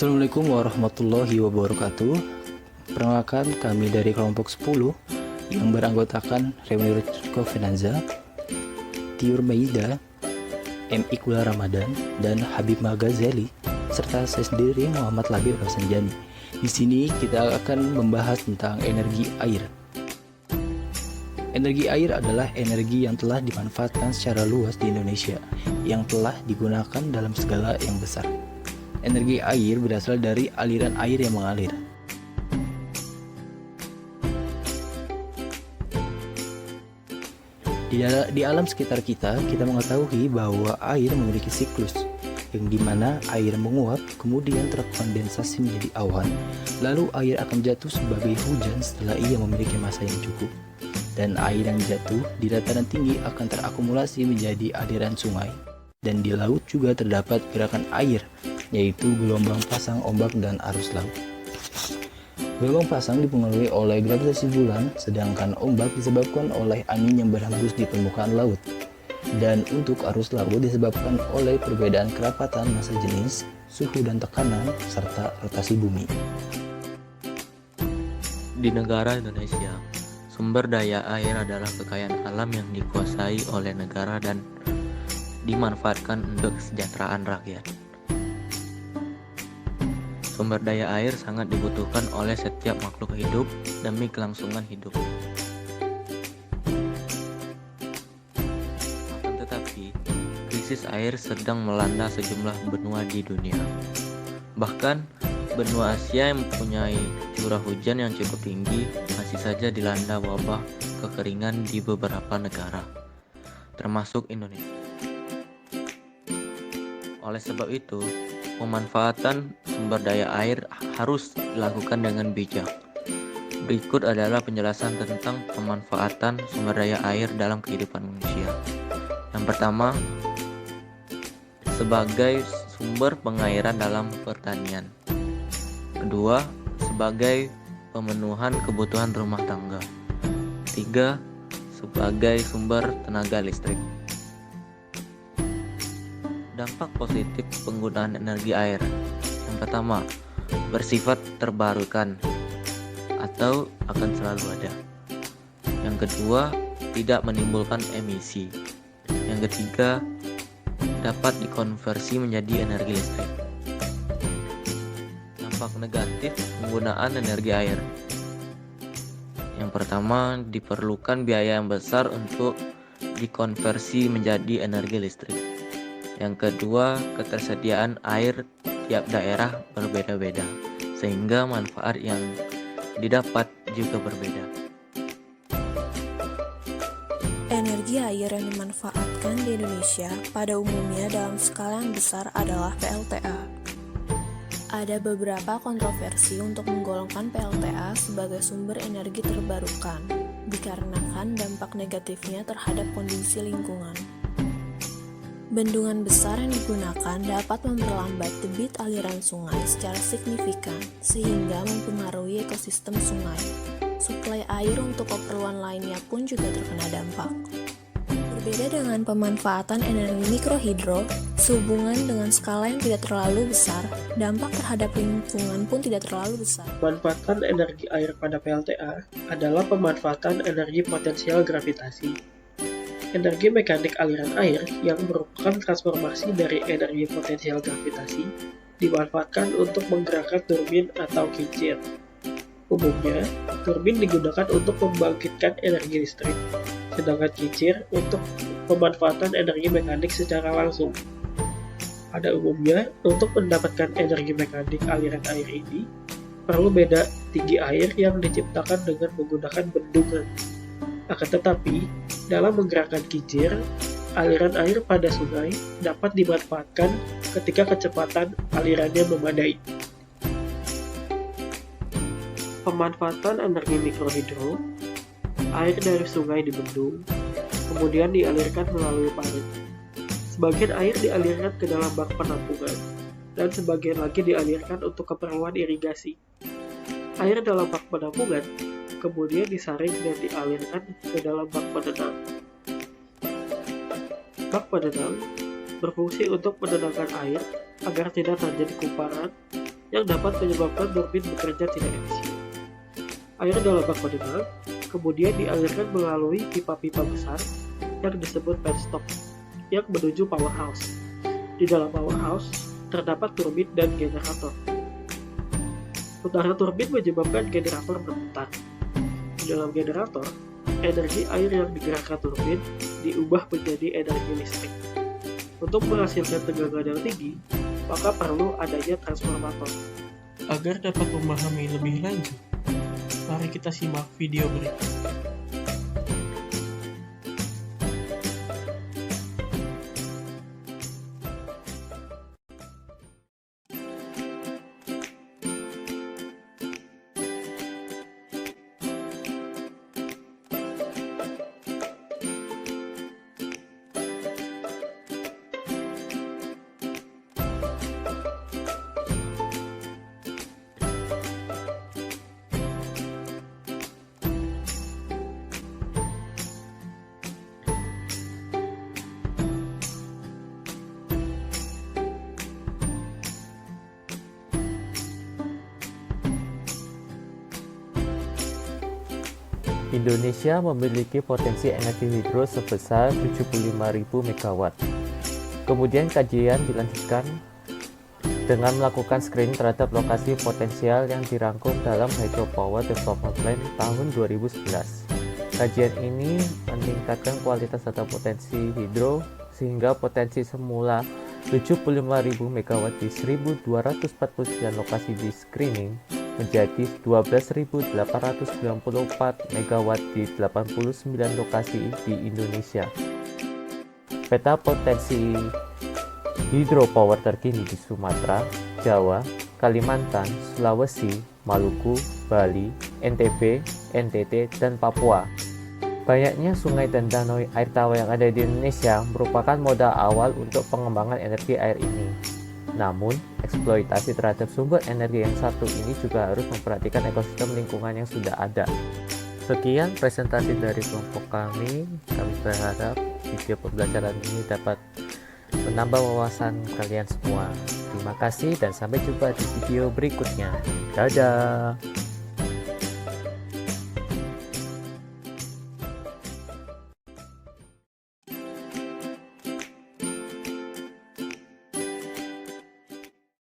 Assalamualaikum warahmatullahi wabarakatuh. Perkenalkan, kami dari kelompok 10 yang beranggotakan Reuni Rutko Finanza, Tiur Maida, M. Iqbal Ramadan, dan Habib Maghazali, serta saya sendiri Muhammad Labib Rosanjani. Di sini kita akan membahas tentang energi air. Energi air adalah energi yang telah dimanfaatkan secara luas di Indonesia, yang telah digunakan dalam skala yang besar. Energi air berasal dari aliran air yang mengalir. Di alam sekitar kita mengetahui bahwa air memiliki siklus, yang dimana air menguap, kemudian terkondensasi menjadi awan, lalu air akan jatuh sebagai hujan setelah ia memiliki massa yang cukup. Dan air yang jatuh di dataran tinggi akan terakumulasi menjadi aliran sungai. Dan di laut juga terdapat gerakan air, yaitu gelombang pasang, ombak, dan arus laut. Gelombang pasang dipengaruhi oleh gravitasi bulan, sedangkan ombak disebabkan oleh angin yang berhembus di permukaan laut. Dan untuk arus laut disebabkan oleh perbedaan kerapatan massa jenis, suhu dan tekanan, serta rotasi bumi. Di negara Indonesia, sumber daya air adalah kekayaan alam yang dikuasai oleh negara dan dimanfaatkan untuk kesejahteraan rakyat. Sumber daya air sangat dibutuhkan oleh setiap makhluk hidup demi kelangsungan hidup. Akan tetapi, krisis air sedang melanda sejumlah benua di dunia. Bahkan, benua Asia yang mempunyai curah hujan yang cukup tinggi masih saja dilanda wabah kekeringan di beberapa negara, termasuk Indonesia. Oleh sebab itu, pemanfaatan sumber daya air harus dilakukan dengan bijak. Berikut adalah penjelasan tentang pemanfaatan sumber daya air dalam kehidupan manusia. Yang pertama, sebagai sumber pengairan dalam pertanian. Kedua, sebagai pemenuhan kebutuhan rumah tangga. Tiga, sebagai sumber tenaga listrik. Dampak positif penggunaan energi air. Yang pertama, bersifat terbarukan atau akan selalu ada. Yang kedua, tidak menimbulkan emisi. Yang ketiga, dapat dikonversi menjadi energi listrik. Dampak negatif penggunaan energi air. Yang pertama, diperlukan biaya yang besar untuk dikonversi menjadi energi listrik. Yang kedua, ketersediaan air tiap daerah berbeda-beda, sehingga manfaat yang didapat juga berbeda. Energi air yang dimanfaatkan di Indonesia pada umumnya dalam skala yang besar adalah PLTA. Ada beberapa kontroversi untuk menggolongkan PLTA sebagai sumber energi terbarukan, dikarenakan dampak negatifnya terhadap kondisi lingkungan. Bendungan besar yang digunakan dapat memperlambat debit aliran sungai secara signifikan sehingga mempengaruhi ekosistem sungai. Suplai air untuk keperluan lainnya pun juga terkena dampak. Berbeda dengan pemanfaatan energi mikrohidro, sehubungan dengan skala yang tidak terlalu besar, dampak terhadap lingkungan pun tidak terlalu besar. Pemanfaatan energi air pada PLTA adalah pemanfaatan energi potensial gravitasi. Energi mekanik aliran air yang merupakan transformasi dari energi potensial gravitasi dimanfaatkan untuk menggerakkan turbin atau kincir. Umumnya, turbin digunakan untuk membangkitkan energi listrik, sedangkan kincir untuk pemanfaatan energi mekanik secara langsung. Pada umumnya, untuk mendapatkan energi mekanik aliran air ini, perlu beda tinggi air yang diciptakan dengan menggunakan bendungan. Akan tetapi, dalam menggerakkan kincir, aliran air pada sungai dapat dimanfaatkan ketika kecepatan alirannya memadai. Pemanfaatan energi mikrohidro, air dari sungai dibendung, kemudian dialirkan melalui parit. Sebagian air dialirkan ke dalam bak penampungan, dan sebagian lagi dialirkan untuk keperluan irigasi. Air dalam bak penampungan kemudian disaring dan dialirkan ke dalam bak penenang. Bak penenang berfungsi untuk menenangkan air agar tidak terjadi kumparan yang dapat menyebabkan turbin bekerja tidak efisien. Air dalam bak penenang kemudian dialirkan melalui pipa-pipa besar yang disebut penstock yang menuju powerhouse. Di dalam powerhouse terdapat turbin dan generator. Putaran turbin menyebabkan generator berputar. Di dalam generator, energi air yang digerakkan turbin diubah menjadi energi listrik. Untuk menghasilkan tegangan yang tinggi, maka perlu adanya transformator. Agar dapat memahami lebih lanjut, mari kita simak video berikut. Indonesia memiliki potensi energi hidro sebesar 75.000 MW. Kemudian kajian dilanjutkan dengan melakukan screening terhadap lokasi potensial yang dirangkum dalam Hydropower Development Plan tahun 2011. Kajian ini meningkatkan kualitas data potensi hidro sehingga potensi semula 75.000 MW di 1.249 lokasi di screening menjadi 12.894 MW di 89 lokasi di Indonesia. Peta potensi hidropower terkini di Sumatera, Jawa, Kalimantan, Sulawesi, Maluku, Bali, NTB, NTT, dan Papua. Banyaknya sungai dan danau air tawar yang ada di Indonesia merupakan modal awal untuk pengembangan energi air ini. Namun, eksploitasi terhadap sumber energi yang satu ini juga harus memperhatikan ekosistem lingkungan yang sudah ada. Sekian presentasi dari kelompok kami. Kami berharap video pembelajaran ini dapat menambah wawasan kalian semua. Terima kasih dan sampai jumpa di video berikutnya. Dadah!